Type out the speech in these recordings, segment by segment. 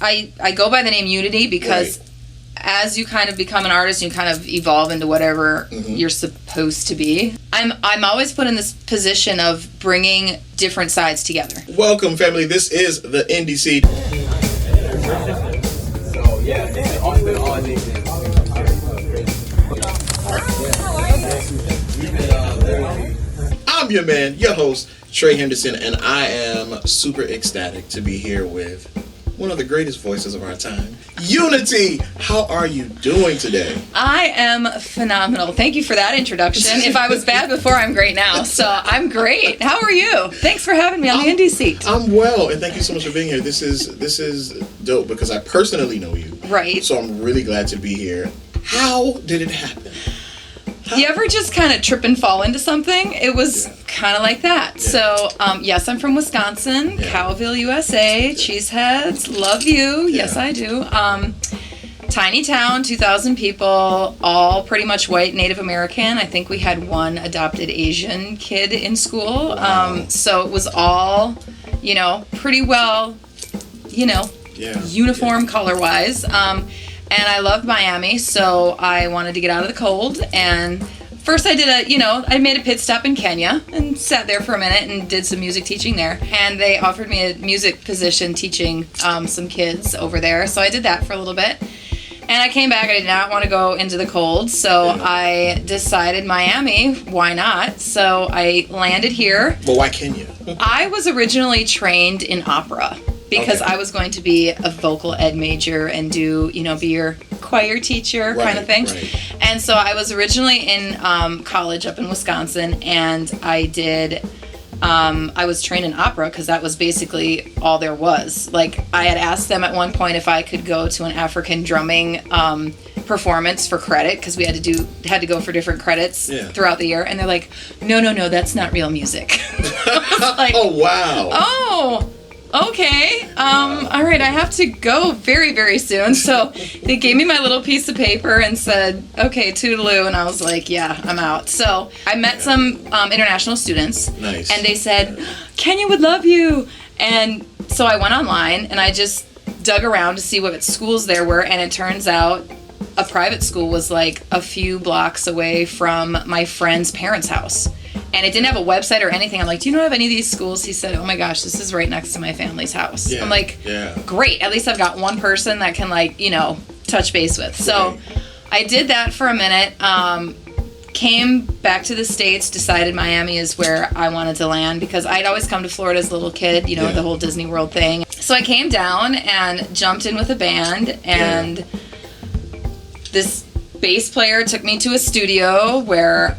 I go by the name Youni T because as you kind of become an artist, you kind of evolve into whatever you're supposed to be. I'm always put in this position of bringing different sides together. Welcome, family. This is the NDC. So yeah, this is I'm your man, your host, Tre Henderson, and I am super ecstatic to be here with one of the greatest voices of our time, Youni T. How are you doing today? I am phenomenal. Thank you for that introduction. If I was bad before, I'm great now. So I'm great. How are you? Thanks for having me on the Indie Seat. I'm well, and thank you so much for being here. This is dope because I personally know you. Right. So I'm really glad to be here. How did it happen? You ever just kind of trip and fall into something? It was kind of like that. Yeah. So, yes, I'm from Wisconsin, Cowville, USA, Cheeseheads, love you. Yeah. Yes, I do. Tiny town, 2,000 people, all pretty much white, Native American. I think we had one adopted Asian kid in school. Wow. So it was all, pretty well, uniform color-wise. And I loved Miami, so I wanted to get out of the cold. And first I did I made a pit stop in Kenya and sat there for a minute and did some music teaching there. And they offered me a music position teaching some kids over there. So I did that for a little bit. And I came back. I did not want to go into the cold. So I decided Miami, why not? So I landed here. But why Kenya? I was originally trained in opera. Because I was going to be a vocal ed major and do, be your choir teacher kind of thing. Right. And so I was originally in college up in Wisconsin, and I was trained in opera because that was basically all there was. Like, I had asked them at one point if I could go to an African drumming performance for credit because we had to go for different credits throughout the year. And they're like, no, that's not real music. Like, oh, wow. Oh, okay. All right, I have to go very, very soon. So they gave me my little piece of paper and said, okay, toodaloo. And I was like, yeah, I'm out. So I met some international students. Nice. And they said, Kenya would love you. And so I went online and I just dug around to see what schools there were. And it turns out a private school was like a few blocks away from my friend's parents' house. And it didn't have a website or anything. I'm like, do you know of any of these schools? He said, oh my gosh, this is right next to my family's house. I'm like, great. At least I've got one person that can touch base with. So I did that for a minute. Came back to the States, decided Miami is where I wanted to land because I'd always come to Florida as a little kid, the whole Disney World thing. So I came down and jumped in with a band, and this bass player took me to a studio where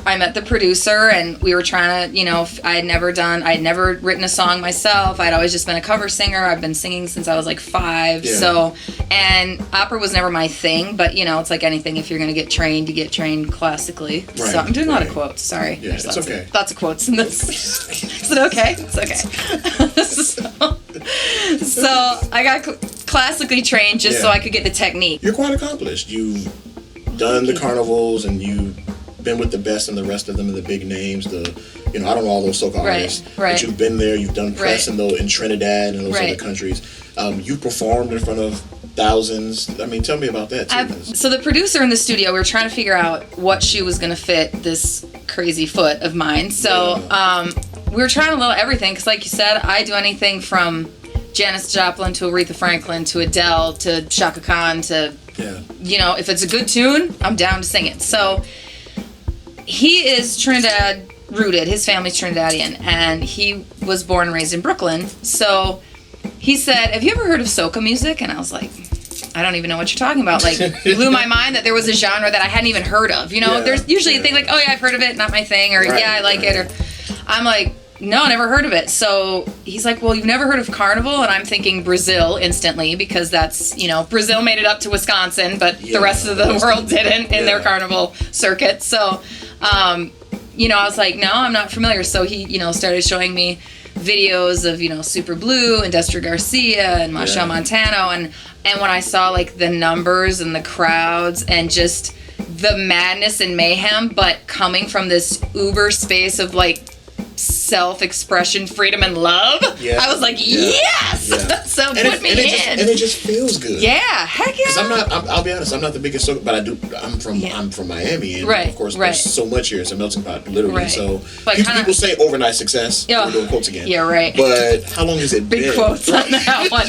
I met the producer, and we were trying to, I had never written a song myself. I'd always just been a cover singer. I've been singing since I was like 5. Yeah. So, and opera was never my thing, but it's like anything. If you're going to get trained, you get trained classically. Right. So I'm doing a lot of quotes. Sorry. Yeah, There's it's lots of quotes in this. Is it okay? It's okay. so I got classically trained just so I could get the technique. You're quite accomplished. You've done the carnivals, and you've been with the best and the rest of them, and the big names, I don't know all those soca artists, but you've been there, you've done press in Trinidad and those other countries. You performed in front of thousands. I mean, tell me about that too. So the producer in the studio, we were trying to figure out what shoe was going to fit this crazy foot of mine. So we were trying a little everything, because like you said, I do anything from Janis Joplin to Aretha Franklin to Adele to Chaka Khan to, if it's a good tune, I'm down to sing it. So he is Trinidad rooted. His family's Trinidadian, and he was born and raised in Brooklyn. So he said, have you ever heard of soca music? And I was like, I don't even know what you're talking about. Like, it blew my mind that there was a genre that I hadn't even heard of. There's usually a thing like, oh yeah, I've heard of it, not my thing, or I like it, or I'm like, no, never heard of it. So he's like, well, you've never heard of carnival? And I'm thinking Brazil instantly, because that's, Brazil made it up to Wisconsin, but the rest of the world didn't in their carnival circuit. So I was like, no, I'm not familiar. So he, started showing me videos of, Super Blue and Destry Garcia and Machel Montano. And when I saw like the numbers and the crowds and just the madness and mayhem, but coming from this uber space of like self-expression, freedom, and love. Yeah. I was like, yes! Yeah. So and put me in. And it just feels good. Yeah, heck yeah. Because I'll be honest, I'm not the biggest soca, but I'm from Miami, and of course there's so much here. It's a melting pot, literally. Right. So people say overnight success. We're doing quotes again. Yeah, right. But how long has it been? Big quotes on that one.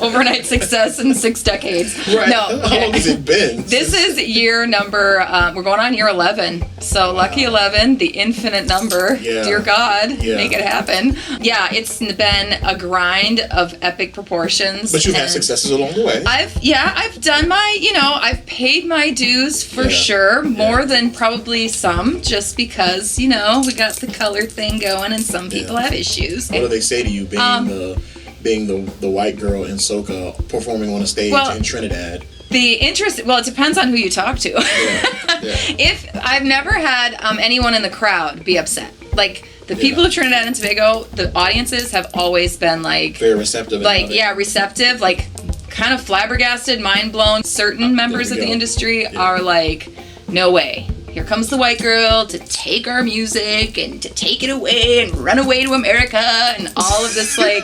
Overnight success in 6 decades. Right. No. How long has it been? This is year number, we're going on year 11. So lucky 11, the infinite number. Yeah. Dear God, make it happen. Yeah, it's been a grind of epic proportions. But you've had successes along the way. I've done I've paid my dues for sure, more than probably some, just because, we got the color thing going and some people have issues. What do they say to you being the white girl in soca performing on a stage in Trinidad? It depends on who you talk to. If I've never had anyone in the crowd be upset. Like, the people of Trinidad and Tobago, the audiences have always been like... very receptive. Receptive, like, kind of flabbergasted, mind blown. Certain members of the industry are like, no way. Here comes the white girl to take our music and to take it away and run away to America and all of this, like,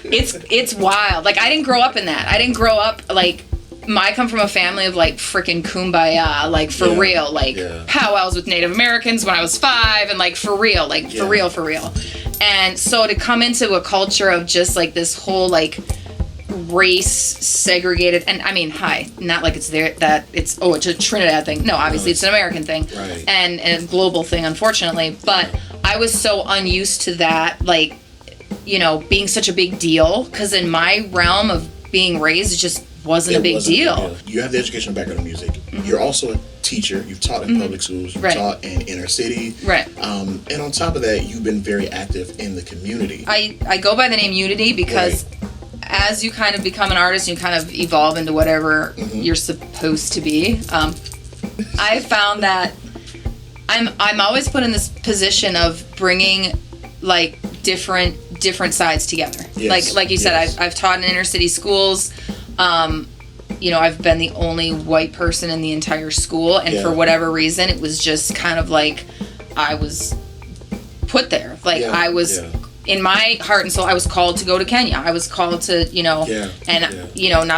it's wild. Like, I didn't grow up in that. I didn't grow up, like... I come from a family of, like, freaking kumbaya, like, for real, like, powwows with Native Americans when I was 5, and, like, for real, like, for real. And so to come into a culture of just, like, this whole, like, race segregated, and I mean, not like it's it's a Trinidad thing. No, obviously it's an American thing, and a global thing, unfortunately. But I was so unused to that, like, being such a big deal, because in my realm of being raised, it just wasn't a big deal. You have the educational background in music. Mm-hmm. You're also a teacher. You've taught in public schools. You've taught in inner city. Right. And on top of that, you've been very active in the community. I go by the name Unity because as you kind of become an artist, you kind of evolve into whatever you're supposed to be. I found that I'm always put in this position of bringing, like, different sides together. Yes. Like you said, I've taught in inner city schools. I've been the only white person in the entire school, and for whatever reason, it was just kind of like I was put there. Like, I was, in my heart and soul, I was called to go to Kenya. I was called to, not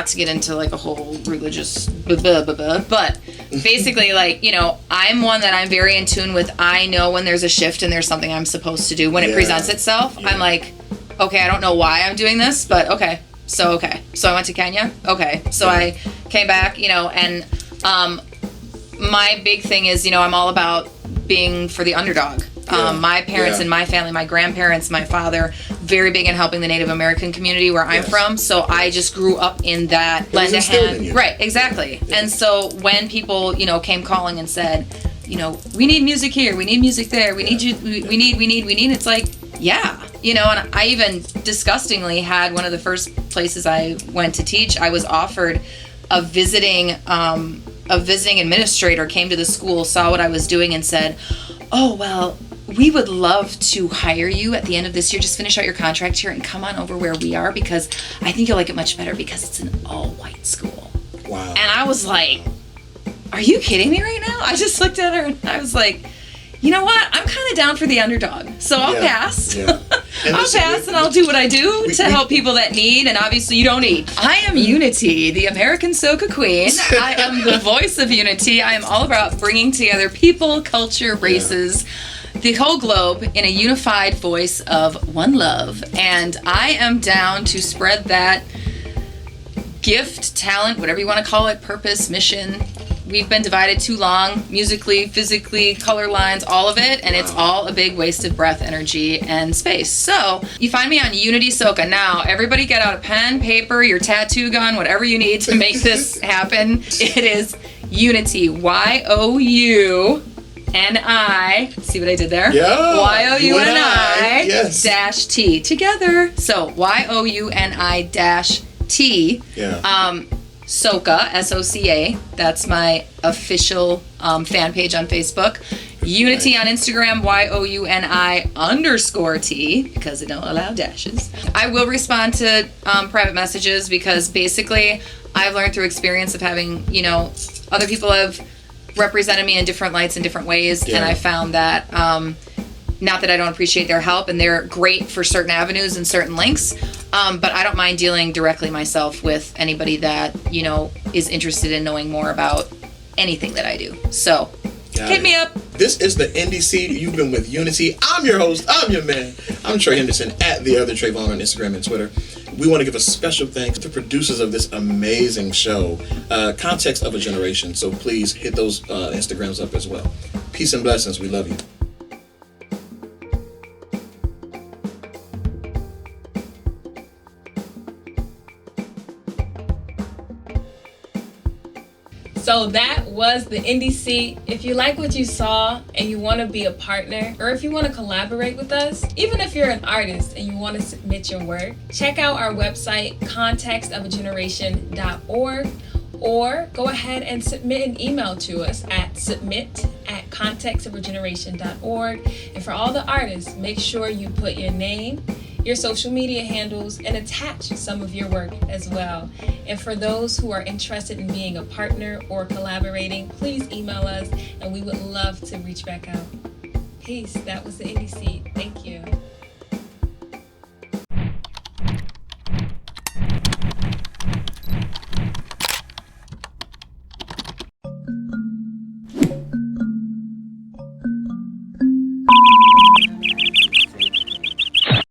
to get into, like, a whole religious but basically, like, I'm one that I'm very in tune with. I know when there's a shift and there's something I'm supposed to do. When it presents itself, I'm like, okay, I don't know why I'm doing this, but okay. So I went to Kenya. Okay. So I came back, and my big thing is, I'm all about being for the underdog. My parents and my family, my grandparents, my father, very big in helping the Native American community where I'm from. So I just grew up in that lend a hand. Right, exactly. Yeah. And so when people, came calling and said, we need music here, we need music there, we need you, we need, it's like, and I even disgustingly had one of the first places I went to teach, I was offered a visiting administrator came to the school, saw what I was doing and said, oh, well, we would love to hire you at the end of this year. Just finish out your contract here and come on over where we are, because I think you'll like it much better because it's an all-white school. Wow. And I was like, are you kidding me right now? I just looked at her and I was like, you know what? I'm kind of down for the underdog. So I'll pass. Yeah. I'll pass and I'll do what I do to help people that need, and obviously you don't need. I am Youni T, the American soca queen. I am the voice of Unity. I am all about bringing together people, culture, races, the whole globe in a unified voice of one love. And I am down to spread that gift, talent, whatever you want to call it, purpose, mission. We've been divided too long, musically, physically, color lines, all of it, and it's all a big waste of breath, energy, and space. So, you find me on Unity Soca. Now, everybody get out a pen, paper, your tattoo gun, whatever you need to make this happen. It is Unity, Y-O-U-N-I. See what I did there? Yeah. Y-O-U-N-I dash T. Together. So, Y-O-U-N-I dash T. Yeah. Soca, S-O-C-A. That's my official fan page on Facebook. Unity on Instagram, Y-O-U-N-I_T, because I don't allow dashes. I will respond to private messages because basically I've learned through experience of having, other people have represented me in different lights in different ways, and I found that Not that I don't appreciate their help, and they're great for certain avenues and certain links. But I don't mind dealing directly myself with anybody that, is interested in knowing more about anything that I do. So hit me up. This is the NDC. You've been with Youni T. I'm your host. I'm your man. I'm Tre Henderson at the other Trayvon on Instagram and Twitter. We want to give a special thanks to the producers of this amazing show, Context of a Generation. So please hit those Instagrams up as well. Peace and blessings. We love you. So that was the NDC. If you like what you saw and you want to be a partner, or if you want to collaborate with us, even if you're an artist and you want to submit your work, check out our website, contextofageneration.org, or go ahead and submit an email to us at submit@contextofageneration.org. And for all the artists, make sure you put your name, your social media handles, and attach some of your work as well. And for those who are interested in being a partner or collaborating, please email us and we would love to reach back out. Peace. That was the NDC. Thank you.